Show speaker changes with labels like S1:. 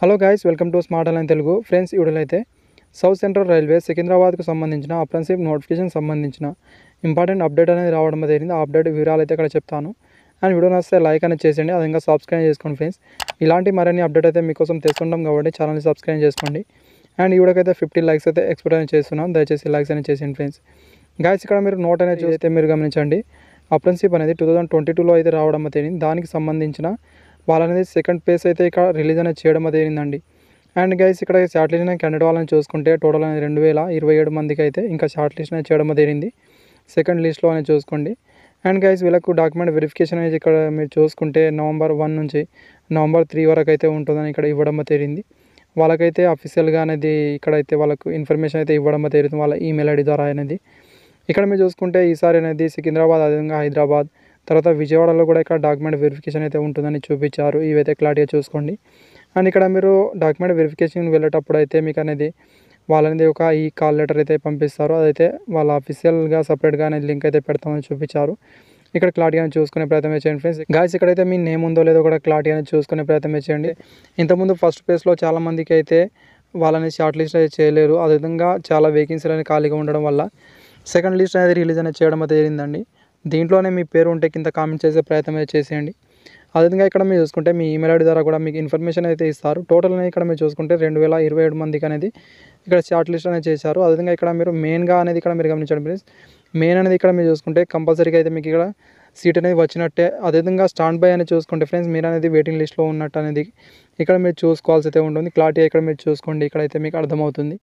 S1: Hello guys, welcome to smart online Telugu. Friends, ఇవిడలైతే south central railway సికింద్రాబాద్కు సంబంధించిన apprenticeship notification సంబంధించిన ఇంపార్టెంట్ అప్డేట్ అనేది రావడం జరిగింది. ఆ అప్డేట్ వివరాలు అయితే ఇక్కడ చెప్తాను. అండ్ వీడియో నచ్చితే లైక్ అనేది చేసేయండి, అది ఇంకా సబ్స్క్రైబ్ చేసుకోండి ఫ్రెండ్స్. ఇలాంటి మరిన్ని అప్డేట్ అయితే మీకోసం తెస్తుంటాం కాబట్టి ఛానల్ని సబ్స్క్రైబ్ చేసుకోండి. అండ్ ఈ వీడియోకి అయితే 50 లైక్స్ అయితే ఎక్స్పెక్ట్ అనేది చేస్తున్నాం. దయచేసి లైక్స్ అనేది చేసేయండి ఫ్రెండ్స్. గైస్, ఇక్కడ మీరు నోట్ అనేది చూస్తే మీరు గమనించండి. అప్రెంటిస్‌షిప్ అనేది 2022లో అయితే రావడం జరిగింది. దానికి సంబంధించిన వాళ్ళనేది సెకండ్ ఫేజ్ అయితే ఇక్కడ రిలీజ్ అనేది చేయడం జరిగిందండి. అండ్ గైస్, ఇక్కడ షార్ట్ లిస్ట్ అనేది క్యాండిడేట్ వాళ్ళని చూసుకుంటే టోటల్ అనేది 2027 మందికి అయితే ఇంకా షార్ట్ లిస్ట్ అనేది చేయడం జరిగింది సెకండ్ లిస్ట్లో అనేది చూసుకోండి. అండ్ గైస్, వీళ్ళకు డాక్యుమెంట్ వెరిఫికేషన్ అనేది ఇక్కడ మీరు చూసుకుంటే నవంబర్ 1 నుంచి నవంబర్ 3 వరకు అయితే ఉంటుందని ఇక్కడ ఇవ్వడం జరిగింది. వాళ్ళకైతే అఫీషియల్గా అనేది ఇక్కడైతే వాళ్ళకు ఇన్ఫర్మేషన్ అయితే ఇవ్వడం జరుగుతుంది వాళ్ళ ఈమెయిల్ ఐడి ద్వారా అనేది. ఇక్కడ మీరు చూసుకుంటే ఈసారి అనేది సికింద్రాబాద్, అదేవిధంగా హైదరాబాద్, తర్వాత విజయవాడలో కూడా ఇక్కడ డాక్యుమెంట్ వెరిఫికేషన్ అయితే ఉంటుందని చూపించారు. ఇవైతే క్లారిటీగా చూసుకోండి. అండ్ ఇక్కడ మీరు డాక్యుమెంట్ వెరిఫికేషన్ వెళ్ళేటప్పుడు అయితే మీకు అనేది వాళ్ళనేది ఒక ఈ కాల్ లెటర్ అయితే పంపిస్తారు. అదైతే వాళ్ళ అఫీషియల్గా సపరేట్గా అనేది లింక్ అయితే పెడతామని చూపించారు. ఇక్కడ క్లారిటీగా చూసుకునే ప్రయత్నం చేయండి ఫ్రెండ్స్. గాయస్, ఇక్కడైతే మీ నేమ్ ఉందో లేదో కూడా క్లారిటీ అనేది చూసుకునే ప్రయత్నం చేయండి. ఇంతకుముందు ఫస్ట్ ఫేజ్లో చాలామందికి అయితే వాళ్ళని షార్ట్ లిస్ట్ అయితే చేయలేరు. అదేవిధంగా చాలా వేకెన్సీలు అనేది ఖాళీగా ఉండడం వల్ల సెకండ్ లిస్ట్ అనేది రిలీజ్ అనేది చేయడం అయితే జరిగిందండి. దీంట్లోనే మీ పేరు ఉంటే కింద కామెంట్ చేసే ప్రయత్నం అయితే చేసేయండి. అదేవిధంగా ఇక్కడ మీరు చూసుకుంటే మీ ఈమెయిల్ ఐడి ద్వారా కూడా మీకు ఇన్ఫర్మేషన్ అయితే ఇస్తారు. టోటల్ అనేది ఇక్కడ మీరు చూసుకుంటే 2027 మందికి అనేది ఇక్కడ షార్ట్ లిస్ట్ అనేది చేశారు. అదేవిధంగా ఇక్కడ మీరు మెయిన్గా అనేది ఇక్కడ మీరు గమనించండి ప్లీజ్. మెయిన్ అనేది ఇక్కడ మీరు చూసుకుంటే కంపల్సరీగా అయితే మీకు ఇక్కడ సీట్ అనేది వచ్చినట్టే. అదేవిధంగా స్టాండ్ బై అనేది చూసుకుంటే ఫ్రెండ్స్, మీరు అనేది వెయిటింగ్ లిస్ట్లో ఉన్నట్టు అనేది ఇక్కడ మీరు చూసుకోవాల్సి అయితే ఉంటుంది. క్లారిటీ ఇక్కడ మీరు చూసుకోండి, ఇక్కడైతే మీకు అర్థమవుతుంది.